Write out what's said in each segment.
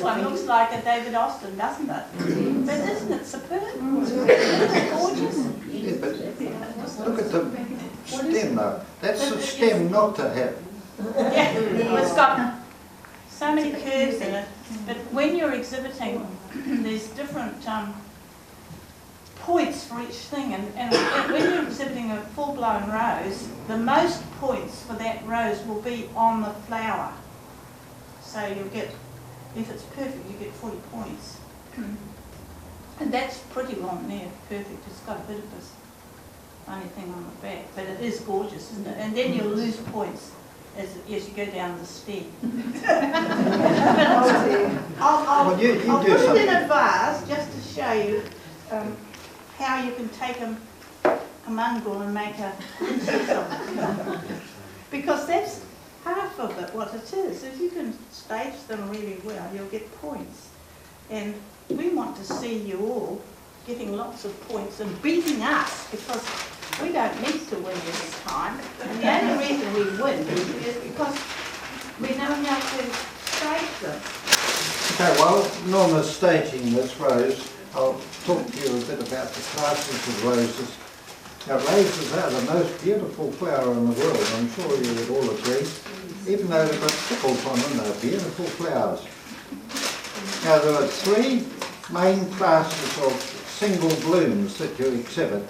one looks like a David Austin, doesn't it? But isn't it superb? Isn't it gorgeous? Yeah, but look at the stem though. That's the stem not to have. Yeah, it's got so many curves in it. But when you're exhibiting, there's different points for each thing. And when you're exhibiting a full-blown rose, the most points for that rose will be on the flower. So you'll get, if it's perfect, you get 40 points. And that's pretty well near perfect. It's got a bit of this funny thing on the back, but it is gorgeous, isn't it? And then you'll lose points as you go down the stem. I'll put it in a vase just to show you how you can take a mongrel and make a princess of it. Because that's half of it, what it is. If you can stage them really well, you'll get points. And we want to see you all getting lots of points and beating us, because we don't need to win this time. And the only reason we win is because we know how to stage them. Okay, while Norma's staging this rose, I'll talk to you a bit about the classes of roses. Now, roses are the most beautiful flower in the world, I'm sure you would all agree. Even though they've got prickles on them, they're beautiful flowers. Now, there are three main classes of single blooms that you exhibit.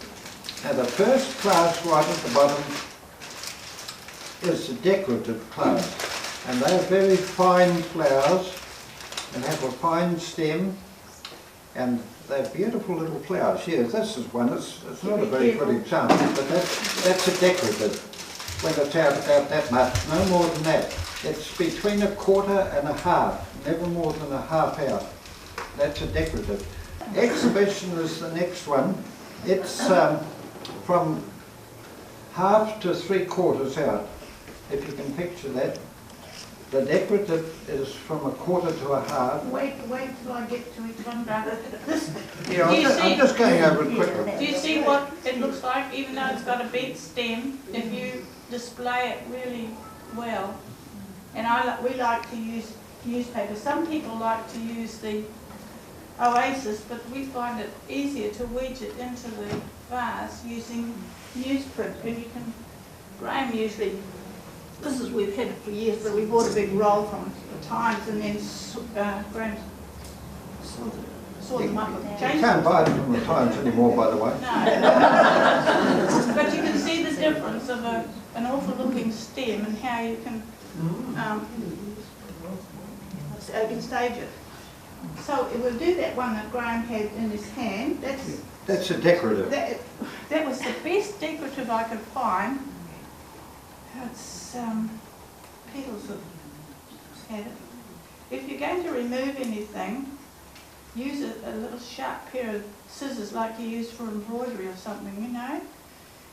Now, the first class right at the bottom is the decorative class, and they're very fine flowers and have a fine stem, and they're beautiful little flowers. Here, this is one. It's not a very good example, but that's a decorative. When it's out about that much, no more than that. It's between a quarter and a half, never more than a half out. That's a decorative. Exhibition is the next one. It's from half to 3/4 out, if you can picture that. The decorative is from a quarter to a half. Wait till I get to each one, brother. Yeah, I'm just going over it quickly. Do you see what it looks like? Even though it's got a big stem, if you display it really well, and we like to use newspaper. Some people like to use the oasis, but we find it easier to wedge it into the vase using newsprint. And you can, Graeme usually, we've had it for years, but we bought a big roll from the Times, and then Graeme saw them up and changed. You can't buy them from the Times anymore, by the way. No. But you can see the difference of an awful looking stem and how you can stage it. So we'll do that one that Graeme had in his hand. That's a decorative. That was the best decorative I could find. It's petals have had it. If you're going to remove anything, use a little sharp pair of scissors like you use for embroidery or something, you know.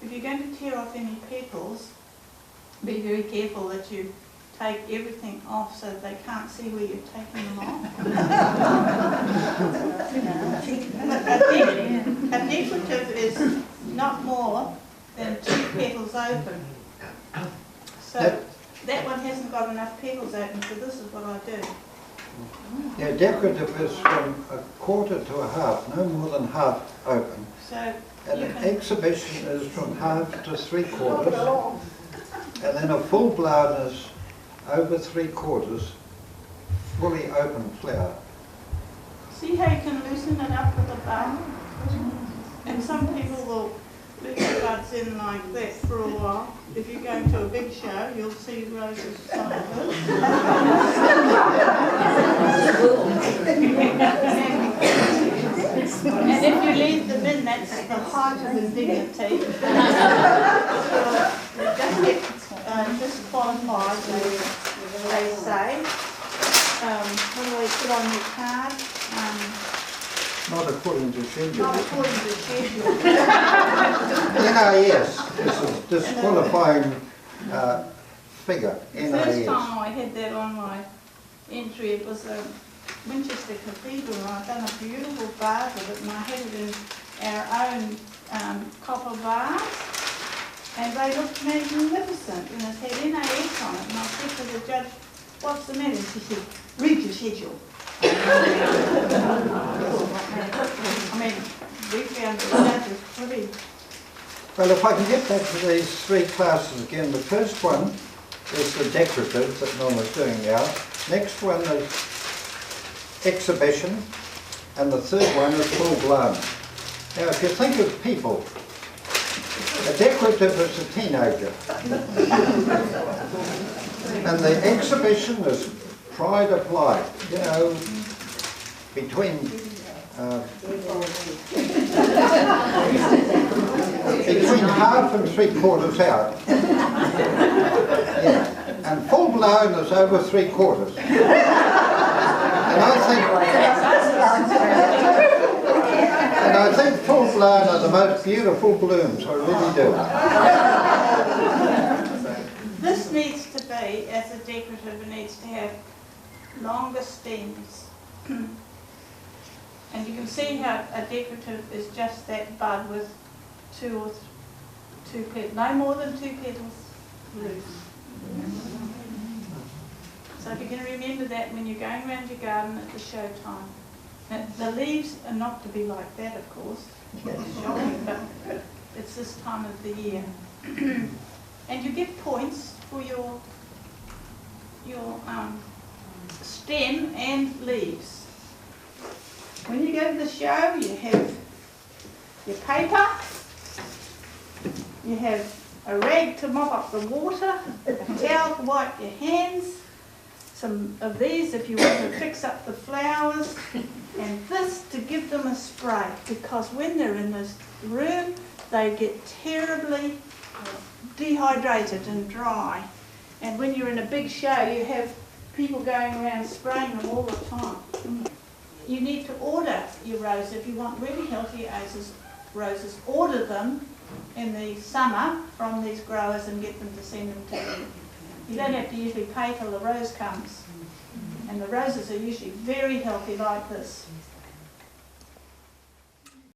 If you're going to tear off any petals, be very careful that you take everything off so that they can't see where you're taking them off. A decorative is not more than 2 petals open. So that one hasn't got enough petals open, so this is what I do. Yeah, decorative is from a quarter to a half, no more than half open. So and an exhibition is from half to 3/4, and then a full blown is over 3/4, fully open flower. See how you can loosen it up with a bud? And some people will leave the buds in like that for a while. If you go to a big show, you'll see roses like this. And if you leave them in, that's the height of indignity. You'll just get disqualified, they say. What do I put on your card? Not according to schedule. Not according to schedule. NIS is a disqualifying figure. The first time I had that on my entry, it was a Winchester Cathedral, and I'd done a beautiful vase of it, and I had it in our own copper vase, and they looked magnificent, and it had NAS on it, and I said to the judge, "What's the matter?" She said, "Read your schedule." I mean, we found that is pretty. Well, if I can get back to these three classes again, the first one is the decorative that Norma's doing now. Next one is exhibition, and the third one is full blown. Now, if you think of people, a decorative is a teenager, and the exhibition is pride of life, you know, between half and 3/4 out. Yeah. And full blown is over 3/4. And I think full blown are the most beautiful blooms, I really do. This needs to be, as a decorative, it needs to have longer stems. And you can see how a decorative is just that bud with two petals, no more than 2 petals loose. So if you can remember that when you're going around your garden at the show time. Now, the leaves are not to be like that, of course. That's shocking, but it's this time of the year. And you get points for your stem and leaves. When you go to the show, you have your paper, you have a rag to mop up the water, a towel to wipe your hands, some of these if you want to fix up the flowers, and this to give them a spray, because when they're in this room, they get terribly dehydrated and dry. And when you're in a big show, you have people going around spraying them all the time. You need to order your roses. If you want really healthy roses, order them in the summer from these growers and get them to send them to you. You don't have to usually pay till the rose comes. And the roses are usually very healthy like this.